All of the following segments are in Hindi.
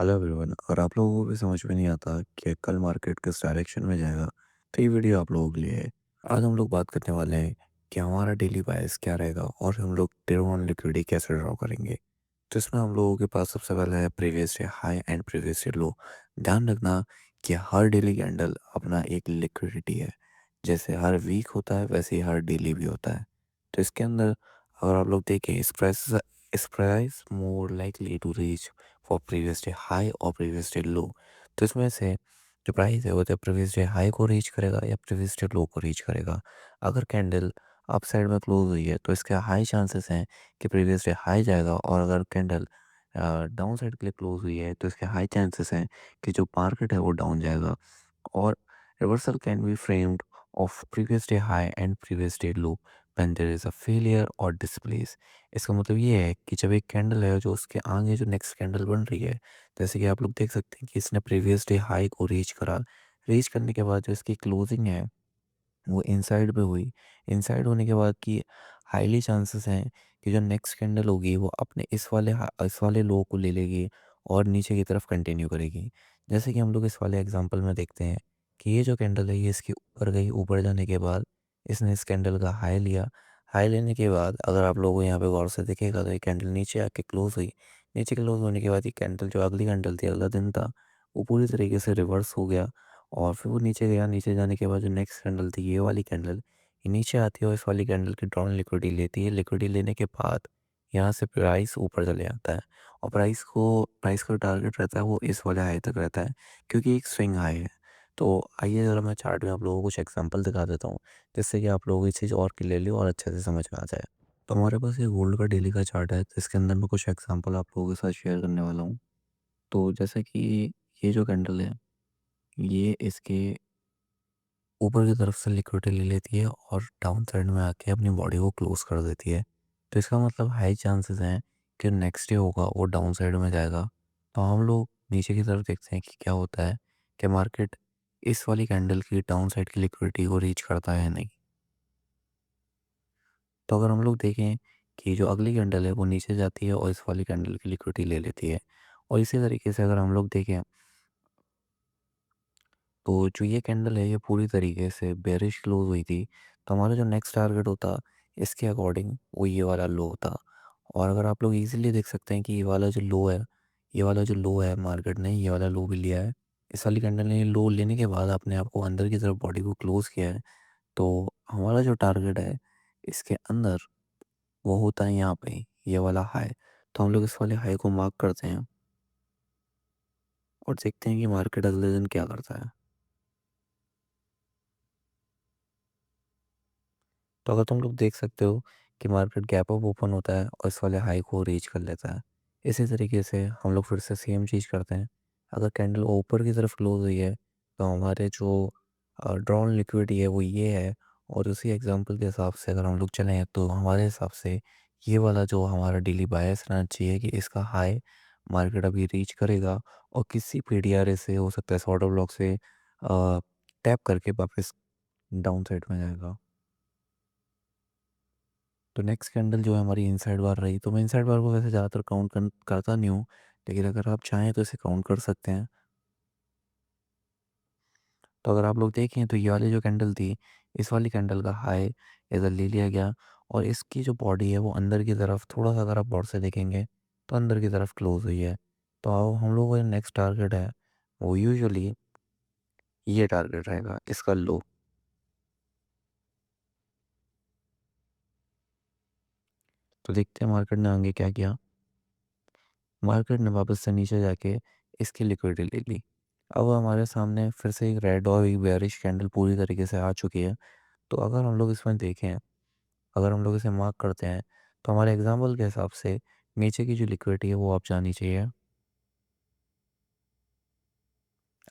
Hello everyone. अगर आप लोगों को भी समझ में नहीं आता कि कल मार्केट किस डायरेक्शन में जाएगा तो ये वीडियो आप लोगों के लिए है। आज हम लोग बात करने वाले हैं कि हमारा डेली बायस क्या रहेगा और हम लोग डे वन लिक्विडिटी कैसे ड्रॉ करेंगे। तो इसमें हम लोगों के पास सबसे पहले है previous day high and previous day लो। ध्यान रखना कि हर डेली कैंडल अपना एक लिक्विडिटी है। जैसे हर वीक होता है वैसे ही हर डेली भी होता है। तो इसके अंदर अगर आप लोग देखें इस price more likely to reach for previous day high और प्रीवियस डे लो। तो इसमें से जो प्राइस है वो तो प्रीवियस डे हाई को रीच करेगा या प्रीवियस डे लो को रीच करेगा। अगर कैंडल अप साइड में क्लोज हुई है तो इसके हाई चांसेस हैं कि प्रीवियस डे हाई जाएगा, और अगर कैंडल डाउन साइड के लिए क्लोज हुई है तो इसके हाई चांसेस हैं कि जो मार्केट है वो डाउन जाएगा। और reversal can be framed off previous day high and previous day low when there is a failure और डिस्प्लेस। इसका मतलब ये है कि जब एक कैंडल है जो उसके आगे जो नेक्स्ट कैंडल बन रही है, जैसे कि आप लोग देख सकते हैं कि इसने प्रीवियस डे हाई को रीच करा। रीच करने के बाद जो इसकी क्लोजिंग है वो इनसाइड पे हुई। इनसाइड होने के बाद की हाईली चांसेस हैं कि जो नेक्स्ट कैंडल होगी वो अपने इस वाले लो को ले लेगी और नीचे की तरफ कंटिन्यू करेगी। जैसे कि हम लोग इस वाले एग्जांपल में देखते हैं कि ये जो कैंडल है ये इसके ऊपर गई। ऊपर जाने के बाद इसने इस कैंडल का हाई लिया। हाई लेने के बाद अगर आप लोगों को यहाँ पे गौर से दिखेगा तो ये कैंडल नीचे आके क्लोज हुई। नीचे क्लोज होने के बाद ये कैंडल जो अगली कैंडल थी, अगला दिन था, वो पूरी तरीके से रिवर्स हो गया। और फिर वो नीचे गया। नीचे जाने के बाद जो नेक्स्ट कैंडल थी, ये वाली कैंडल, ये नीचे आती है और इस वाली कैंडल की ड्रॉन लिक्विडिटी लेती है। लिक्विडिटी लेने के बाद यहाँ से प्राइस ऊपर चले जाता है, और प्राइस का टारगेट रहता है वो इस वाले हाई तक रहता है, क्योंकि एक स्विंग हाई है। तो आइए ज़रा मैं चार्ट में आप लोगों को कुछ एग्जांपल दिखा देता हूँ, जिससे कि आप लोगों को ये चीज़ और क्लियरली और अच्छे से समझ में आ जाए। तो हमारे पास ये गोल्ड का डेली का चार्ट है, जिसके अंदर मैं कुछ एग्जांपल आप लोगों के साथ शेयर करने वाला हूँ। तो जैसे कि ये जो कैंडल है, ये इसके ऊपर की तरफ से लिक्विडिटी ले लेती है और डाउन साइड में आके अपनी बॉडी को क्लोज कर देती है। तो इसका मतलब हाई चांसेस हैं कि नेक्स्ट डे होगा वो डाउन साइड में जाएगा। तो हम लोग नीचे की तरफ देखते हैं कि क्या होता है, कि मार्केट इस वाली कैंडल की डाउन साइड की लिक्विडिटी को रीच करता है या नहीं। तो अगर हम लोग देखें कि जो अगली कैंडल है वो नीचे जाती है और इस वाली कैंडल की लिक्विडिटी ले लेती है। और इसी तरीके से अगर हम लोग देखें तो जो ये कैंडल है ये पूरी तरीके से बेरिश क्लोज हुई थी। तो हमारा जो नेक्स्ट टारगेट होता इसके अकॉर्डिंग वो ये वाला लो होता। और अगर आप लोग इजीली देख सकते हैं कि ये वाला जो लो है, ये वाला जो लो है, मार्केट ने ये वाला लो भी लिया है। इस वाली कैंडल ने लो लेने के बाद अपने आप को अंदर की तरफ बॉडी को क्लोज किया है। तो हमारा जो टारगेट है इसके अंदर वो होता है यहाँ पे ये वाला हाई। तो हम लोग इस वाले हाई को मार्क करते हैं और देखते हैं कि मार्केट अगले दिन क्या करता है। तो अगर तुम लोग देख सकते हो कि मार्केट गैप अप ओपन होता है और इस वाले हाई को रीच कर लेता है। इसी तरीके से हम लोग फिर से सेम चीज़ करते हैं। अगर कैंडल ऊपर की तरफ क्लोज हुई है तो हमारे जो ड्रॉन लिक्विडिटी है वो ये है। और उसी एग्जांपल के हिसाब से अगर हम लोग चलें तो हमारे हिसाब से ये वाला जो हमारा डेली बायस रहना चाहिए कि इसका हाई मार्केट अभी रीच करेगा और किसी पीडीआरए से हो सकता है, सॉर्टर ब्लॉक से टैप करके वापस डाउन साइड में जाएगा। तो नेक्स्ट कैंडल जो है हमारी इनसाइड बार रही। तो मैं इनसाइड बार को वैसे ज़्यादातर करता नहीं हूँ, लेकिन अगर आप चाहें तो इसे काउंट कर सकते हैं। तो अगर आप लोग देखें तो ये वाली जो कैंडल थी, इस वाली कैंडल का हाई इधर ले लिया गया और इसकी जो बॉडी है वो अंदर की तरफ थोड़ा सा, अगर आप गौर से देखेंगे तो अंदर की तरफ क्लोज हुई है। तो अब हम लोगों का नेक्स्ट टारगेट है वो यूजुअली ये टारगेट रहेगा, इसका लो। तो देखते हैं मार्केट ने आगे क्या किया। मार्केट ने वापस से नीचे जाके इसकी लिक्विडिटी ले ली। अब हमारे सामने फिर से एक रेड और एक बेयरिश कैंडल पूरी तरीके से आ चुकी है। तो अगर हम लोग इसमें देखें, अगर हम लोग इसे मार्क करते हैं तो हमारे एग्जाम्पल के हिसाब से नीचे की जो लिक्विडिटी है वो आप जानी चाहिए।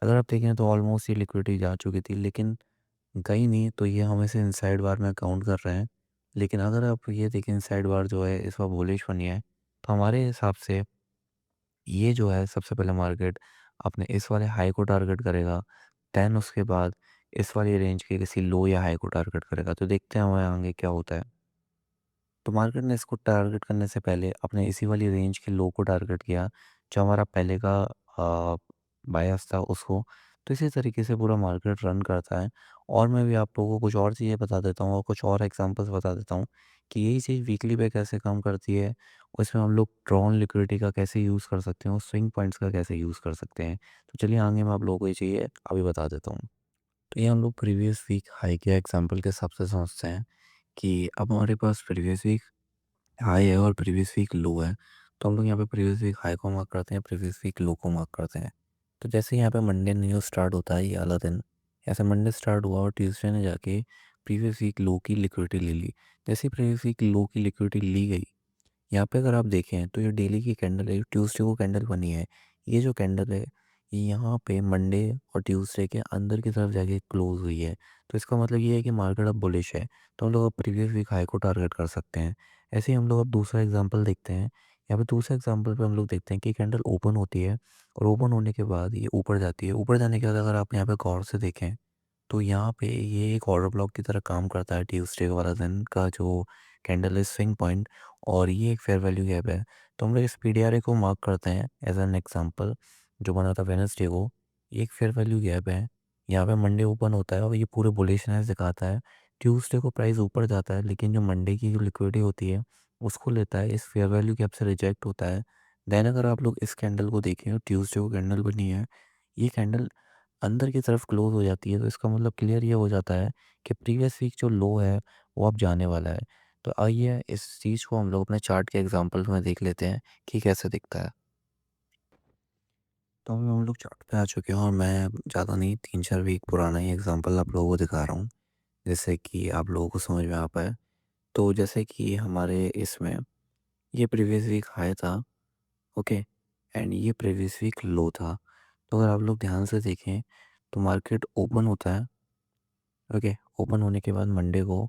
अगर आप देखें तो ऑलमोस्ट ये लिक्विडिटी जा चुकी थी, लेकिन गई नहीं, तो ये हम इसे इनसाइड बार में काउंट कर रहे हैं। लेकिन अगर आप ये देखें इनसाइड बार जो है इस बार बुलिश बनी है, तो हमारे हिसाब से ये जो है सबसे पहले मार्केट अपने इस वाले हाई को टारगेट करेगा। देन उसके बाद इस वाली रेंज के किसी लो या हाई को टारगेट करेगा। तो देखते हैं हमारे आगे क्या होता है। तो मार्केट ने इसको टारगेट करने से पहले अपने इसी वाली रेंज के लो को टारगेट किया, जो हमारा पहले का बायस था उसको। तो इसी तरीके से पूरा मार्केट रन करता है। और मैं भी आप लोगों को कुछ और चीज़ें बता देता हूँ और कुछ और एग्जांपल्स बता देता हूँ कि यही चीज़ वीकली पे कैसे काम करती है। और इसमें हम लोग ड्रॉन लिक्विडिटी का कैसे यूज़ कर सकते हैं और स्विंग पॉइंट्स का कैसे यूज़ कर सकते हैं। तो चलिए आगे मैं आप लोगों को ये चीज़ें अभी बता देता हूँ। तो ये हम लोग प्रीवियस वीक हाई के एग्जांपल के हिसाब से समझते हैं कि अब हमारे पास प्रीवियस वीक हाई है और प्रीवियस वीक लो है। तो हम लोग यहाँ पे प्रीवियस वीक हाई को मार्क करते हैं, प्रीवियस वीक लो को मार्क करते हैं। तो जैसे यहाँ पे मंडे न्यू स्टार्ट होता है ये वाला दिन, ऐसे मंडे स्टार्ट हुआ और ट्यूसडे ने जाके प्रीवियस वीक लो की लिक्विडिटी ले ली। जैसे प्रीवियस वीक लो की लिक्विडिटी ली गई, यहाँ पे अगर आप देखें तो ये डेली की कैंडल है, ट्यूसडे को कैंडल बनी है। ये जो कैंडल है ये यहाँ पे मंडे और ट्यूसडे के अंदर की तरफ जाके क्लोज हुई है। तो इसका मतलब ये है कि मार्केट अब बुलिश है। तो हम लोग अब प्रीवियस वीक हाई को टारगेट कर सकते हैं। ऐसे ही हम लोग अब दूसरा एग्जांपल देखते हैं। यहाँ पे दूसरे एग्जांपल पे हम लोग देखते हैं कि कैंडल ओपन होती है और ओपन होने के बाद ये ऊपर जाती है। ऊपर जाने के बाद अगर आप यहाँ पे गौर से देखें तो यहाँ पे ये एक ऑर्डर ब्लॉक की तरह काम करता है। ट्यूसडे वाला दिन का जो कैंडल है स्विंग पॉइंट, और ये एक फेयर वैल्यू गैप है। तो हम लोग इस पीडीआरए को मार्क करते हैं एज एन एग्जांपल। जो बना था वेनसडे को, ये एक फेयर वैल्यू गैप है। यहाँ पे मंडे ओपन होता है और ये पूरे बुलिशनेस दिखाता है। ट्यूसडे को प्राइस ऊपर जाता है लेकिन जो मंडे की जो लिक्विडिटी होती है उसको लेता है, इस फेयर वैल्यू गैप से रिजेक्ट होता है। देन अगर आप लोग इस कैंडल को देखें, ट्यूसडे को कैंडल बनी है, ये कैंडल अंदर की तरफ क्लोज हो जाती है। तो इसका मतलब क्लियर ये हो जाता है कि प्रीवियस वीक जो लो है वो अब जाने वाला है। तो आइए इस चीज़ को हम लोग अपने चार्ट के एग्जांपल में देख लेते हैं कि कैसे दिखता है। तो अभी हम लोग चार्ट पे आ चुके हैं और मैं ज़्यादा नहीं, 3-4 वीक पुराना ही एग्जांपल आप लोगों को दिखा रहा हूँ, जिससे कि आप लोगों को समझ में आ पाए। तो जैसे कि हमारे इसमें ये प्रीवियस वीक हाई था, ओके, एंड ये प्रीवियस वीक लो था। तो अगर आप लोग ध्यान से देखें तो मार्केट ओपन होता है, ओके, ओपन होने के बाद मंडे को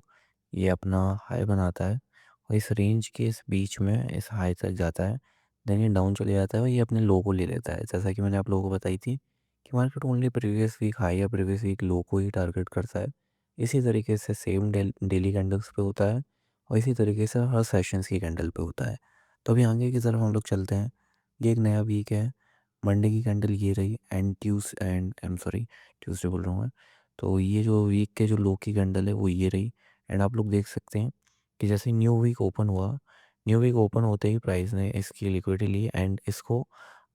ये अपना हाई बनाता है और इस रेंज के इस बीच में इस हाई तक जाता है। देन ये डाउन चले जाता है और ये अपने लो को ले लेता है। जैसा कि मैंने आप लोगों को बताई थी कि market only previous week high या प्रीवियस वीक लो को ही टारगेट करता है। इसी तरीके से सेम डेली कैंडल्स पे होता है और इसी तरीके से हर सेशंस की कैंडल पे होता है। तो अभी आगे की तरफ हम लोग चलते हैं। ये एक नया वीक है, मंडे की कैंडल ये रही, and I am sorry, Tuesday बोल रहा हूँ मैं। तो ये जो वीक के जो लो की कैंडल है वो ये रही। एंड आप लोग देख सकते हैं कि जैसे न्यू वीक ओपन हुआ, न्यू वीक ओपन होते ही प्राइस ने इसकी लिक्विडिटी ली एंड इसको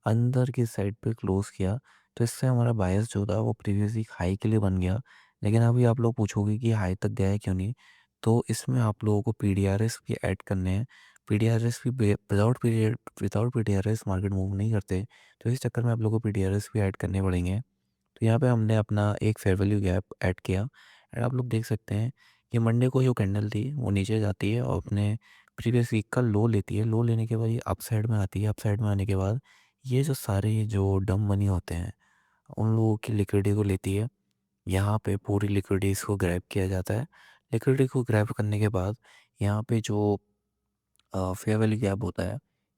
अंदर की साइड पे क्लोज किया। तो इससे हमारा बायस जो था वो प्रीवियस वीक हाई के लिए बन गया। लेकिन अभी आप लोग पूछोगे कि हाई तक गया है क्यों नहीं। तो इसमें आप लोगों को पीडीआरएस भी ऐड करने हैं। पीडीआरएस भी विदाउट पीडीआरएस मार्केट मूव नहीं करते। तो इस चक्कर में आप लोगों को पीडीआरएस भी ऐड करने पड़ेंगे। तो यहाँ पे हमने अपना एक फेयर वैल्यू गैप ऐड किया एंड आप लोग देख सकते हैं कि मंडे को जो कैंडल थी वो नीचे जाती है और अपने प्रीवियस वीक का लो लेती है। लो लेने के बाद ये अप साइड में आती है। अप साइड में आने के बाद ये जो सारे जो डम मनी होते हैं उन लोगों की लिक्विडिटी को लेती है। यहाँ पे पूरी लिक्विडिटी इसको ग्रैब किया जाता है। लिक्विडिटी को ग्रैब करने के बाद यहाँ पे जो फेयर वैल्यू गैप होता है,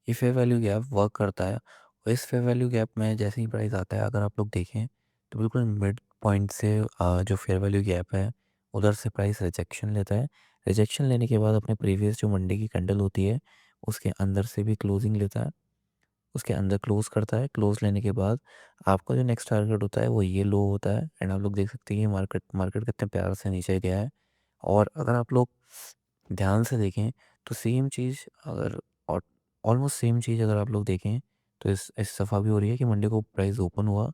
ये फेयर वैल्यू गैप वर्क करता है और इस फेयर वैल्यू गैप में जैसे ही प्राइस आता है, अगर आप लोग देखें तो बिल्कुल मिड पॉइंट से जो फेयर वैल्यू गैप है उधर से प्राइस रिजेक्शन लेता है। रिजेक्शन लेने के बाद अपने प्रीवियस जो मंडे की कैंडल होती है उसके अंदर से भी क्लोजिंग लेता है, उसके अंदर क्लोज करता है। क्लोज लेने के बाद आपका जो नेक्स्ट टारगेट होता है वो ये लो होता है। एंड आप लोग देख सकते हैं कि मार्केट मार्केट कितने प्यार से नीचे गया है। और अगर आप लोग ध्यान से देखें तो सेम चीज़ अगर और ऑलमोस्ट सेम चीज़ अगर आप लोग देखें तो इस दफ़ा भी हो रही है कि मंडे को प्राइस ओपन हुआ,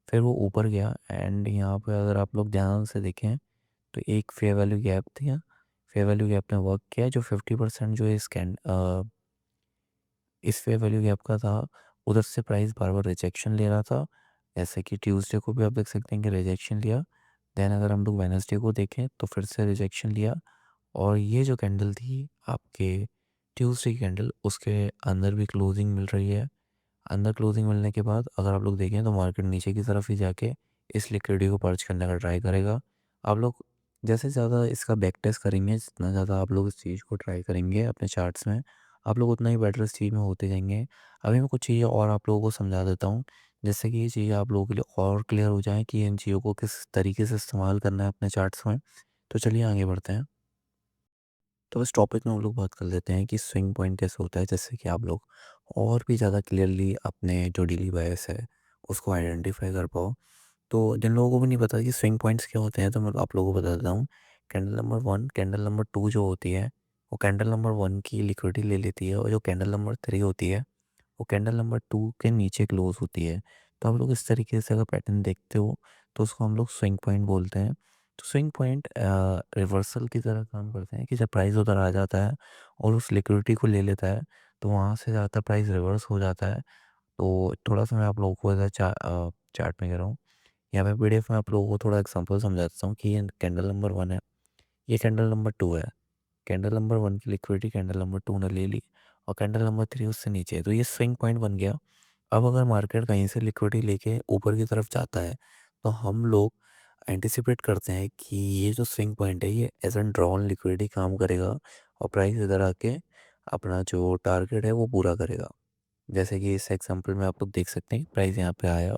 फिर वो ऊपर गया एंड यहाँ पे अगर आप लोग ध्यान से देखें तो एक फेयर वैल्यू गैप थी। फेयर वैल्यू गैप ने वर्क किया जो 50% जो इस फेयर वैल्यू गैप का था, उधर से प्राइस बार बार रिजेक्शन ले रहा था। जैसे कि ट्यूसडे को भी आप देख सकते हैं कि रिजेक्शन लिया। देन अगर हम लोग वेनसडे को देखें तो फिर से रिजेक्शन लिया। और ये जो कैंडल थी आपके ट्यूसडे की कैंडल, उसके अंदर भी क्लोजिंग मिल रही है। अंदर क्लोजिंग मिलने के बाद अगर आप लोग देखें तो मार्केट नीचे की तरफ ही जाके इस लिक्विडिटी को पर्च करने का ट्राई करेगा। आप लोग जैसे ज़्यादा इसका बैक टेस्ट करेंगे, जितना ज़्यादा आप लोग इस चीज़ को ट्राई करेंगे अपने चार्ट्स में, आप लोग उतना ही बेटर इस चीज़ में होते जाएंगे। अभी मैं कुछ चीज़ें और आप लोगों को समझा देता हूँ, जिससे कि ये चीज़ें आप लोगों के लिए और क्लियर हो जाएँ कि इन चीज़ों को किस तरीके से इस्तेमाल करना है अपने चार्ट्स में। तो चलिए आगे बढ़ते हैं। तो इस टॉपिक में हम लोग बात कर लेते हैं कि स्विंग पॉइंट कैसे होता है, जैसे कि आप लोग और भी ज़्यादा क्लियरली अपने जो डेली बायस है उसको आइडेंटिफाई कर पाओ। तो जिन लोगों को भी नहीं पता कि स्विंग पॉइंट्स क्या होते हैं, तो मैं आप लोगों को बता देता हूँ। कैंडल नंबर 1, कैंडल नंबर 2 जो होती है, वो कैंडल नंबर 1 की लिक्विडिटी ले लेती है, और जो कैंडल नंबर 3 होती है वो कैंडल नंबर 2 के नीचे क्लोज होती है। तो आप लोग इस तरीके से अगर पैटर्न देखते हो तो उसको हम लोग स्विंग पॉइंट बोलते हैं। तो स्विंग पॉइंट रिवर्सल की तरह काम करते हैं कि जब प्राइस उधर आ जाता है और उस लिक्विडिटी को ले लेता है, तो वहाँ से ज़्यादातर प्राइस रिवर्स हो जाता है। तो थोड़ा सा मैं आप लोगों को ऐसा चार्ट में कह रहा हूँ, यहाँ पे पीडीएफ में आप लोगों को थोड़ा एग्जांपल समझाता हूँ कि ये कैंडल नंबर 1 है, ये कैंडल नंबर 2 है। कैंडल नंबर 1 की लिक्विडिटी कैंडल नंबर 2 ने ले ली, और कैंडल नंबर 3 उससे नीचे है, तो ये स्विंग पॉइंट बन गया। अब अगर मार्केट कहीं से लिक्विडिटी लेके ऊपर की तरफ जाता है, तो हम लोग एंटिसिपेट करते हैं कि ये जो स्विंग पॉइंट है ये एज एन ड्रॉन लिक्विडिटी काम करेगा, और प्राइस इधर आके अपना जो टारगेट है वो पूरा करेगा। जैसे कि इस एग्जांपल में आप लोग देख सकते हैं, प्राइस यहाँ पे आया,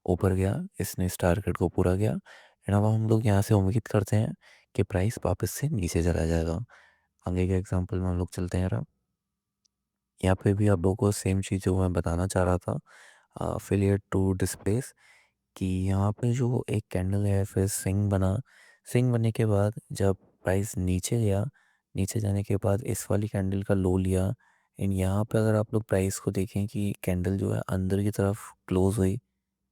ऊपर गया, इसने इस टारगेट को पूरा किया, एंड अब हम लोग यहाँ से उम्मीद करते हैं कि प्राइस वापस से नीचे चला जाएगा। आगे के एग्जांपल में हम लोग चलते हैं। यहाँ पे भी आप लोगों को सेम चीज़ जो मैं बताना चाह रहा था, अफिलिएट टू डिस्प्लेस, कि यहाँ पे जो एक कैंडल है फिर स्विंग बना, स्विंग बनने के बाद जब प्राइस नीचे गया, नीचे जाने के बाद इस वाली कैंडल का लो लिया, एंड यहाँ पे अगर आप लोग प्राइस को देखें कि कैंडल जो है अंदर की तरफ क्लोज हुई,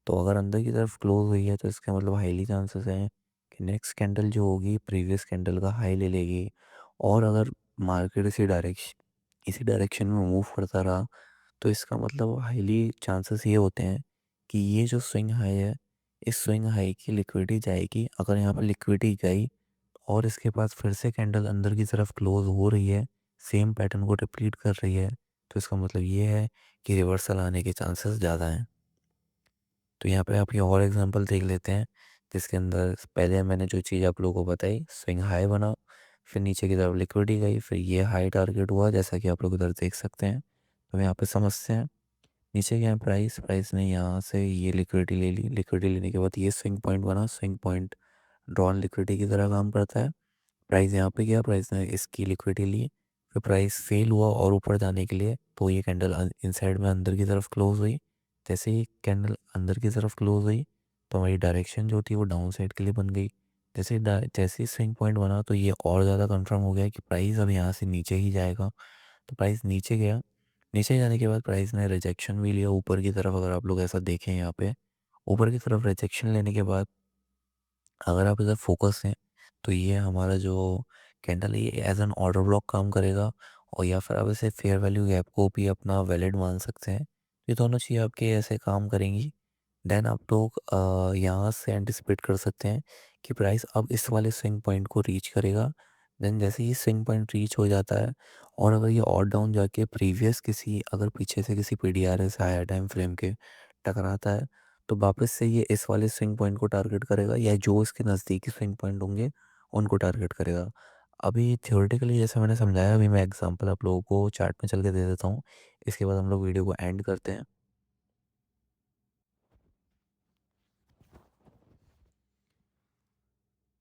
तो अगर अंदर की तरफ क्लोज हुई है तो इसका मतलब हाईली चांसेस हैं कि नेक्स्ट कैंडल जो होगी प्रीवियस कैंडल का हाई ले लेगी। और अगर मार्केट इसी डायरेक्शन में मूव करता रहा, तो इसका मतलब हाईली चांसेस ये होते हैं कि ये जो स्विंग हाई है, इस स्विंग हाई की लिक्विडिटी जाएगी। अगर यहाँ पर लिक्विडिटी गई और इसके पास फिर से कैंडल अंदर की तरफ क्लोज हो रही है, सेम पैटर्न को रिपीट कर रही है, तो इसका मतलब ये है कि रिवर्सल आने के चांसेस ज़्यादा हैं। तो यहाँ पे आप ये और एग्जांपल देख लेते हैं, जिसके अंदर पहले मैंने जो चीज़ आप लोगों को बताई, स्विंग हाई बना, फिर नीचे की तरफ लिक्विडिटी गई, फिर ये हाई टारगेट हुआ जैसा कि आप लोग इधर देख सकते हैं। तो यहाँ पे समझते हैं, नीचे गया प्राइस, प्राइस ने यहाँ से ये लिक्विडिटी ले ली, लिक्विडिटी लेने के बाद ये स्विंग पॉइंट बना, स्विंग पॉइंट ड्रॉन लिक्विडिटी की तरह काम करता है। प्राइस यहाँ पे गया, प्राइस ने इसकी लिक्विडिटी ली, फिर प्राइस फेल हुआ और ऊपर जाने के लिए, तो ये कैंडल इनसाइड में अंदर की तरफ क्लोज हुई। जैसे ही कैंडल अंदर की तरफ क्लोज हुई, तो हमारी डायरेक्शन जो थी वो डाउन साइड के लिए बन गई। जैसे ही स्विंग पॉइंट बना, तो ये और ज़्यादा कंफर्म हो गया कि प्राइस अब यहाँ से नीचे ही जाएगा। तो प्राइस नीचे गया, नीचे जाने के बाद प्राइस ने रिजेक्शन भी लिया ऊपर की तरफ। अगर आप लोग ऐसा देखें, यहाँ पे ऊपर की तरफ रिजेक्शन लेने के बाद अगर आप इधर फोकस हैं, तो ये हमारा जो कैंडल है ये एज एन ऑर्डर ब्लॉक काम करेगा, और या फिर आप इसे फेयर वैल्यू गैप को भी अपना वैलिड मान सकते हैं। ये दोनों चीज़ आपके ऐसे काम करेंगी। देन आप लोग यहाँ से एंटिसिपेट कर सकते हैं कि प्राइस अब इस वाले स्विंग पॉइंट को रीच करेगा। देन जैसे ही स्विंग पॉइंट रीच हो जाता है, और अगर ये और डाउन जाके प्रीवियस किसी, अगर पीछे से किसी पीडीआरएस हायर टाइम फ्रेम के टकराता है, तो वापस से ये इस वाले स्विंग पॉइंट को टारगेट करेगा, या जो इसके नज़दीकी स्विंग पॉइंट होंगे उनको टारगेट करेगा। अभी थियोरेटिकली जैसे मैंने समझाया, अभी मैं एग्जांपल आप लोगों को चार्ट में चल के दे देता हूँ। इसके बाद हम लोग वीडियो को एंड करते हैं।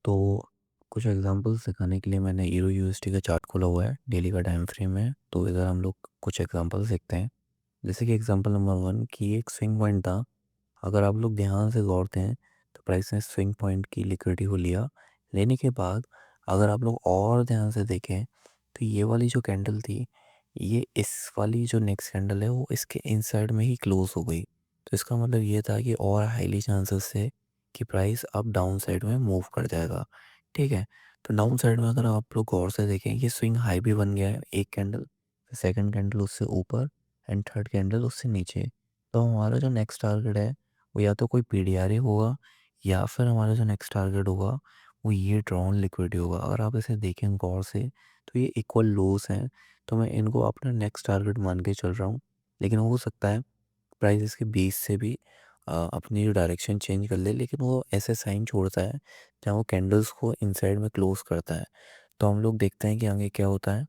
तो कुछ एग्जांपल्स दिखाने के लिए मैंने ईरो यूएसटी का चार्ट खोला हुआ है, डेली का टाइम फ्रेम है, तो इधर हम लोग कुछ एग्जांपल्स देखते हैं। जैसे कि एग्जांपल नंबर 1 की एक स्विंग पॉइंट था। अगर आप लोग ध्यान से गौरते हैं, तो प्राइस ने स्विंग पॉइंट की लिक्विडिटी को लिया, लेने के बाद अगर आप लोग और ध्यान से देखें, तो ये वाली जो कैंडल थी, ये इस वाली जो नेक्स्ट कैंडल है वो इसके इनसाइड में ही क्लोज हो गई। तो इसका मतलब ये था कि और हाईली चांसेस है कि प्राइस अब डाउन साइड में मूव कर जाएगा। ठीक है, तो डाउन साइड में अगर आप लोग गौर से देखें, ये स्विंग हाई भी बन गया है, एक कैंडल, सेकंड कैंडल उससे ऊपर, एंड थर्ड कैंडल उससे नीचे। तो हमारा जो नेक्स्ट टारगेट है वो या तो कोई पीडीआरए होगा, या फिर हमारा जो नेक्स्ट टारगेट होगा वो ये ड्रॉन लिक्विडिटी होगा। अगर आप इसे देखें गौर से, तो ये इक्वल लोस हैं, तो मैं इनको अपना नेक्स्ट टारगेट मान के चल रहा हूँ। लेकिन हो सकता है प्राइस इसके बेस से भी अपनी जो डायरेक्शन चेंज कर ले, लेकिन वो ऐसे साइन छोड़ता है जहाँ वो कैंडल्स को इनसाइड में क्लोज करता है। तो हम लोग देखते हैं कि आगे क्या होता है।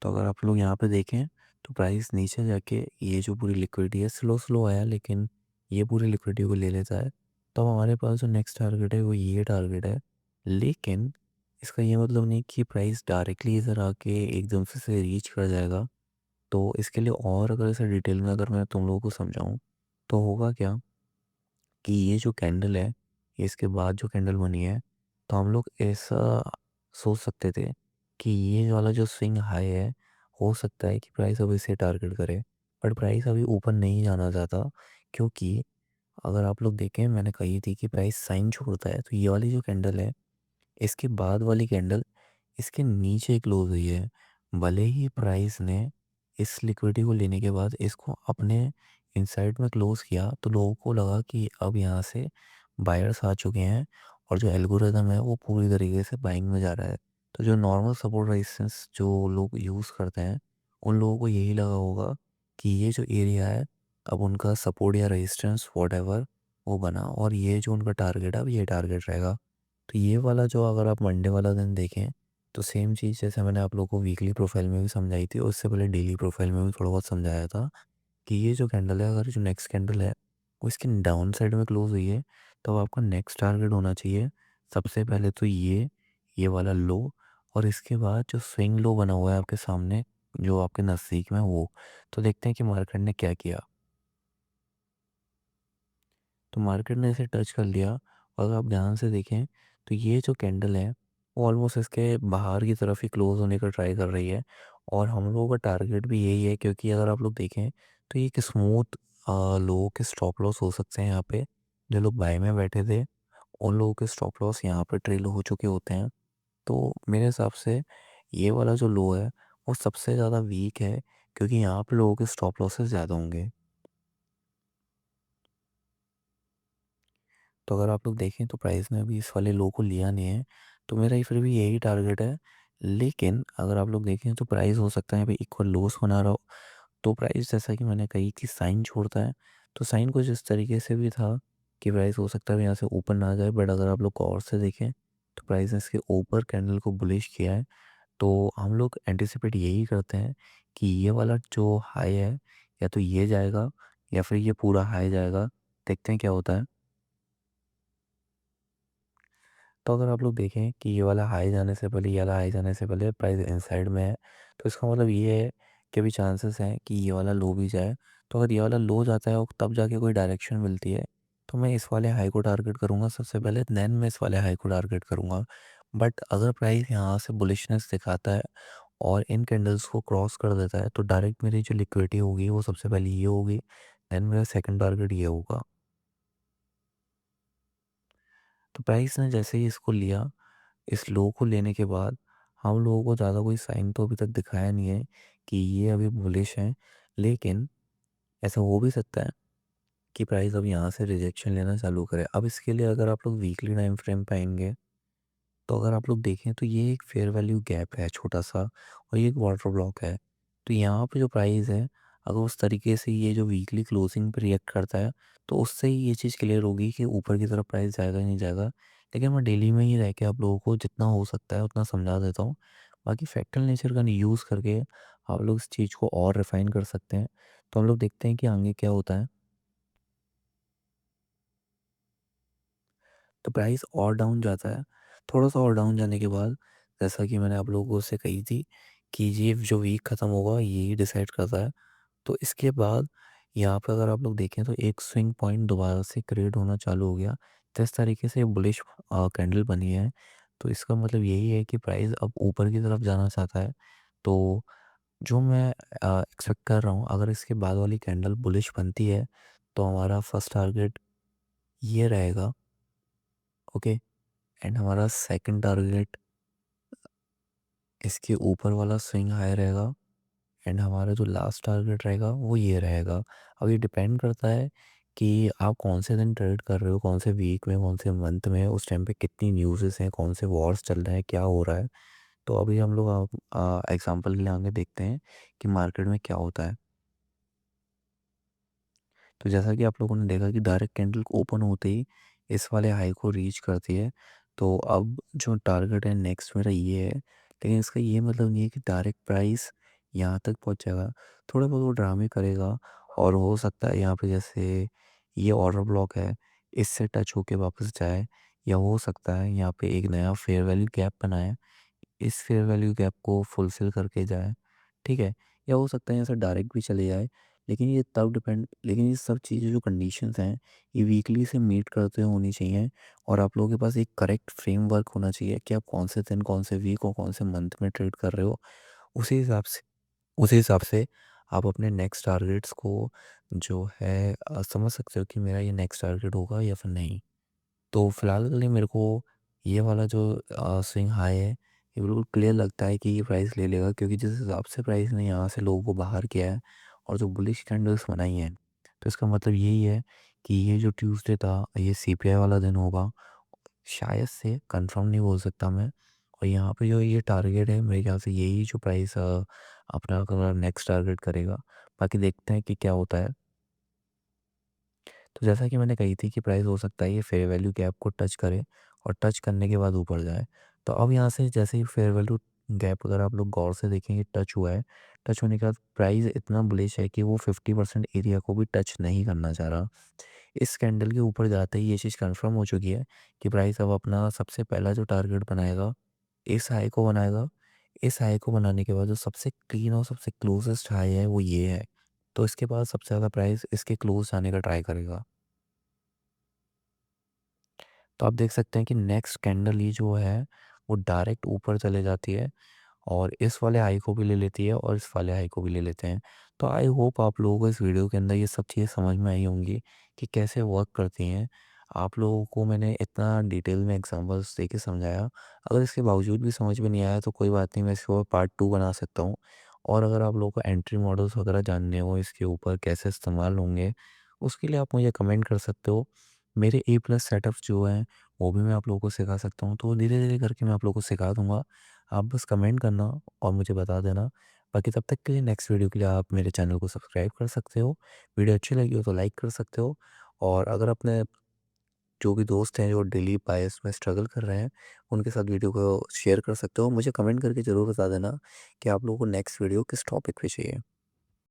तो अगर आप लोग यहाँ पे देखें, तो प्राइस नीचे जाके ये जो पूरी लिक्विडिटी है, स्लो स्लो आया लेकिन ये पूरी लिक्विडिटी को ले लेता है। तो अब हमारे पास जो नेक्स्ट टारगेट है वो ये टारगेट है, लेकिन इसका ये मतलब नहीं कि प्राइस डायरेक्टली इधर आके एकदम से रीच कर जाएगा। तो इसके लिए और अगर इसे डिटेल में अगर मैं तुम लोगों को समझाऊँ, तो होगा क्या कि ये जो कैंडल है, ये इसके बाद जो कैंडल बनी है, तो हम लोग ऐसा सोच सकते थे कि ये वाला जो स्विंग हाई है, हो सकता है कि प्राइस अब इसे टारगेट करे। बट प्राइस अभी ऊपर नहीं जाना चाहता, क्योंकि अगर आप लोग देखें, मैंने कही थी कि प्राइस साइन छोड़ता है, तो ये वाली जो कैंडल है, इसके बाद वाली कैंडल इसके नीचे क्लोज हुई है। भले ही प्राइस ने इस लिक्विडिटी को लेने के बाद इसको अपने इनसाइड में क्लोज किया, तो लोगों को लगा कि अब यहाँ से बायर्स आ चुके हैं और जो एल्गोरिदम है वो पूरी तरीके से बाइंग में जा रहा है। तो जो नॉर्मल सपोर्ट रेजिस्टेंस जो लोग यूज़ करते हैं, उन लोगों को यही लगा होगा कि ये जो एरिया है, अब उनका सपोर्ट या रेजिस्टेंस वॉट वो बना, और ये जो उनका टारगेट है, अब ये टारगेट रहेगा। तो ये वाला जो अगर आप मंडे वाला दिन देखें, तो सेम चीज़ जैसे मैंने आप लोगों को वीकली प्रोफाइल में भी समझाई थी और उससे पहले डेली प्रोफाइल में भी थोड़ा बहुत समझाया था कि ये जो कैंडल है, अगर जो नेक्स्ट कैंडल है वो इसके डाउन साइड में क्लोज हुई है, तो आपका नेक्स्ट टारगेट होना चाहिए सबसे पहले तो ये वाला लो, और इसके बाद जो स्विंग लो बना हुआ है आपके सामने, जो आपके नज़दीक में, वो। तो देखते हैं कि मार्केट ने क्या किया। तो मार्केट ने इसे टच कर लिया, और अगर आप ध्यान से देखें, तो ये जो कैंडल है वो ऑलमोस्ट इसके बाहर की तरफ ही क्लोज होने का ट्राई कर रही है, और हम लोगों का टारगेट भी यही है, क्योंकि अगर आप लोग देखें तो ये एक स्मूथ लोगों के स्टॉप लॉस हो सकते हैं यहाँ पे। जो लोग बाय में बैठे थे, उन लोगों के स्टॉप लॉस यहाँ पे ट्रेल हो चुके होते हैं। तो मेरे हिसाब से ये वाला जो लो है वो सबसे ज़्यादा वीक है, क्योंकि यहाँ पे लोगों के स्टॉप लॉसेस ज़्यादा होंगे। तो अगर आप लोग देखें तो प्राइस ने अभी इस वाले लो को लिया नहीं है, तो मेरा ये फिर भी यही टारगेट है। लेकिन अगर आप लोग देखें तो प्राइस हो सकता है भाई इक्वल लोस बना रहा हो। तो प्राइस जैसा कि मैंने कही कि साइन छोड़ता है, तो साइन कुछ इस तरीके से भी था कि प्राइस हो सकता है यहाँ से ऊपर ना जाए, बट अगर आप लोग गौर से देखें तो प्राइस ने इसके ऊपर कैंडल को बुलिश किया है। तो हम लोग एंटिसिपेट यही करते हैं कि ये वाला जो हाई है, या तो ये जाएगा या फिर ये पूरा हाई जाएगा। देखते हैं क्या होता है। तो अगर आप लोग देखें कि ये वाला हाई जाने से पहले, ये वाला हाई जाने से पहले प्राइस इनसाइड में है, तो इसका मतलब ये है कि अभी चांसेस हैं कि ये वाला लो भी जाए। तो अगर ये वाला लो जाता है और तब जाके कोई डायरेक्शन मिलती है, तो मैं इस वाले हाई को टारगेट करूँगा सबसे पहले, देन मैं इस वाले हाई को टारगेट करूँगा। बट अगर प्राइस यहाँ से बुलिशनेस दिखाता है और इन कैंडल्स को क्रॉस कर देता है, तो डायरेक्ट मेरी जो लिक्विडिटी होगी वो सबसे पहले ये होगी, देन मेरा सेकंड टारगेट ये होगा। तो प्राइस ने जैसे ही इसको लिया, इस लो को लेने के बाद हम लोगों को ज़्यादा कोई साइन तो अभी तक दिखाया नहीं है कि ये अभी बुलिश है। लेकिन ऐसा हो भी सकता है कि प्राइस अब यहाँ से रिजेक्शन लेना चालू करे। अब इसके लिए अगर आप लोग वीकली टाइम फ्रेम पे आएंगे, तो अगर आप लोग देखें तो ये एक फेयर वैल्यू गैप है छोटा सा, और ये एक वाटर ब्लॉक है। तो यहाँ पे जो प्राइस है, अगर उस तरीके से ये जो वीकली क्लोजिंग पे रिएक्ट करता है, तो उससे ही ये चीज़ क्लियर होगी कि ऊपर की तरफ प्राइस जाएगा या नहीं जाएगा। लेकिन मैं डेली में ही रह के आप लोगों को जितना हो सकता है उतना समझा देता हूँ। बाकी फैक्टल नेचर का यूज़ करके आप लोग इस चीज़ को और रिफाइन कर सकते हैं। तो हम लोग देखते हैं कि आगे क्या होता है। तो प्राइस और डाउन जाता है। थोड़ा-सा और डाउन जाने के बाद, जैसा कि मैंने आप लोगों से कही थी कि ये जो वीक ख़त्म होगा यही डिसाइड करता है। तो इसके बाद यहाँ पे अगर आप लोग देखें तो एक स्विंग पॉइंट दोबारा से क्रिएट होना चालू हो गया। तो इस तरीके से बुलिश कैंडल बनी है। तो इसका मतलब यही है कि प्राइस अब ऊपर की तरफ जाना चाहता है। तो जो मैं एक्सपेक्ट कर रहा हूँ, अगर इसके बाद वाली कैंडल बुलिश बनती है, तो हमारा फर्स्ट टारगेट ये रहेगा, ओके? एंड हमारा सेकंड टारगेट इसके ऊपर वाला स्विंग हाई रहेगा, एंड हमारा जो लास्ट टारगेट रहेगा वो ये रहेगा। अब ये डिपेंड करता है कि आप कौन से दिन ट्रेड कर रहे हो, कौन से वीक में, कौन से मंथ में, उस टाइम पे कितनी न्यूज़ेस हैं, कौन से वॉर्स चल रहे हैं, क्या हो रहा है। तो अभी हम लोग एग्जांपल के लिए आगे देखते हैं कि मार्केट में क्या होता है। तो जैसा कि आप लोगों ने देखा कि डायरेक्ट कैंडल ओपन होते ही इस वाले हाई को रीच करती है। तो अब जो टारगेट है नेक्स्ट मेरा ये है, लेकिन इसका ये मतलब नहीं है कि डायरेक्ट प्राइस यहाँ तक पहुँच जाएगा। थोड़ा बहुत वो ड्रामे करेगा, और हो सकता है यहाँ पे जैसे ये ऑर्डर ब्लॉक है, इससे टच होके वापस जाए, या हो सकता है यहाँ पे एक नया फेयर वैल्यू गैप बनाए, इस फेयर वैल्यू गैप को फुलफ़िल करके जाए, ठीक है? या हो सकता है यहाँ से डायरेक्ट भी चले जाए, लेकिन ये सब चीज़ें जो कंडीशंस हैं, ये वीकली से मीट करते हुए होनी चाहिए और आप लोगों के पास एक करेक्ट फ्रेमवर्क होना चाहिए कि आप कौन से दिन, कौन से वीक और कौन से मंथ में ट्रेड कर रहे हो। उसी हिसाब से उसी हिसाब से आप अपने नेक्स्ट टारगेट्स को जो है समझ सकते हो कि मेरा ये नेक्स्ट टारगेट होगा या फिर नहीं। तो फिलहाल के लिए मेरे को ये वाला जो स्विंग हाई है, ये बिल्कुल क्लियर लगता है कि ये प्राइस ले लेगा, क्योंकि जिस हिसाब से प्राइस ने यहाँ से लोगों को बाहर किया है और जो बुलिश कैंडल्स बनाई हैं, तो इसका मतलब यही है कि ये जो ट्यूसडे था, ये सीपीआई वाला दिन होगा। शायद से कंफर्म नहीं बोल सकता मैं। और यहाँ पे जो ये टारगेट है, मेरे ख्याल से यही जो प्राइस अपना नेक्स्ट टारगेट करेगा। बाकी देखते हैं कि क्या होता है। तो जैसा कि मैंने कही थी कि प्राइस हो सकता है ये फेयर वैल्यू गैप को टच करे और टच करने के बाद ऊपर जाए। तो अब यहाँ से जैसे ही फेयर वैल्यू गैप अगर आप लोग गौर से देखेंगे टच हुआ है, टच होने के बाद प्राइस इतना बुलिश है कि वो 50% एरिया को भी टच नहीं करना चाह रहा। इस कैंडल के ऊपर जाते ही ये चीज़ कंफर्म हो चुकी है कि प्राइस अब अपना सबसे पहला जो टारगेट बनाएगा, इस हाई को बनाएगा। इस हाई को बनाने के बाद जो सबसे क्लीन और सबसे क्लोजेस्ट हाई है वो ये है। तो इसके बाद सबसे ज़्यादा प्राइस इसके क्लोज जाने का ट्राई करेगा। तो आप देख सकते हैं कि नेक्स्ट कैंडल ही जो है वो डायरेक्ट ऊपर चले जाती है और इस वाले हाई को भी ले लेती है और इस वाले हाई को भी ले लेते हैं। तो आई होप आप लोगों को इस वीडियो के अंदर ये सब चीज़ें समझ में आई होंगी कि कैसे वर्क करती हैं। आप लोगों को मैंने इतना डिटेल में एग्जांपल्स दे के समझाया। अगर इसके बावजूद भी समझ में नहीं आया तो कोई बात नहीं, मैं इसके ऊपर पार्ट 2 बना सकता हूँ। और अगर आप लोगों को एंट्री मॉडल्स वगैरह जानने हो, इसके ऊपर कैसे इस्तेमाल होंगे, उसके लिए आप मुझे कमेंट कर सकते हो। मेरे ए प्लस सेटअप्स जो हैं वो भी मैं आप लोगों को सिखा सकता हूँ। तो धीरे-धीरे करके मैं आप लोगों को सिखा दूँगा। आप बस कमेंट करना और मुझे बता देना। बाकी तब तक के लिए नेक्स्ट वीडियो के लिए आप मेरे चैनल को सब्सक्राइब कर सकते हो। वीडियो अच्छी लगी हो तो लाइक कर सकते हो और अगर अपने जो भी दोस्त हैं जो डेली बायस में स्ट्रगल कर रहे हैं, उनके साथ वीडियो को शेयर कर सकते हो। मुझे कमेंट करके ज़रूर बता देना कि आप लोगों को नेक्स्ट वीडियो किस टॉपिक पे चाहिए।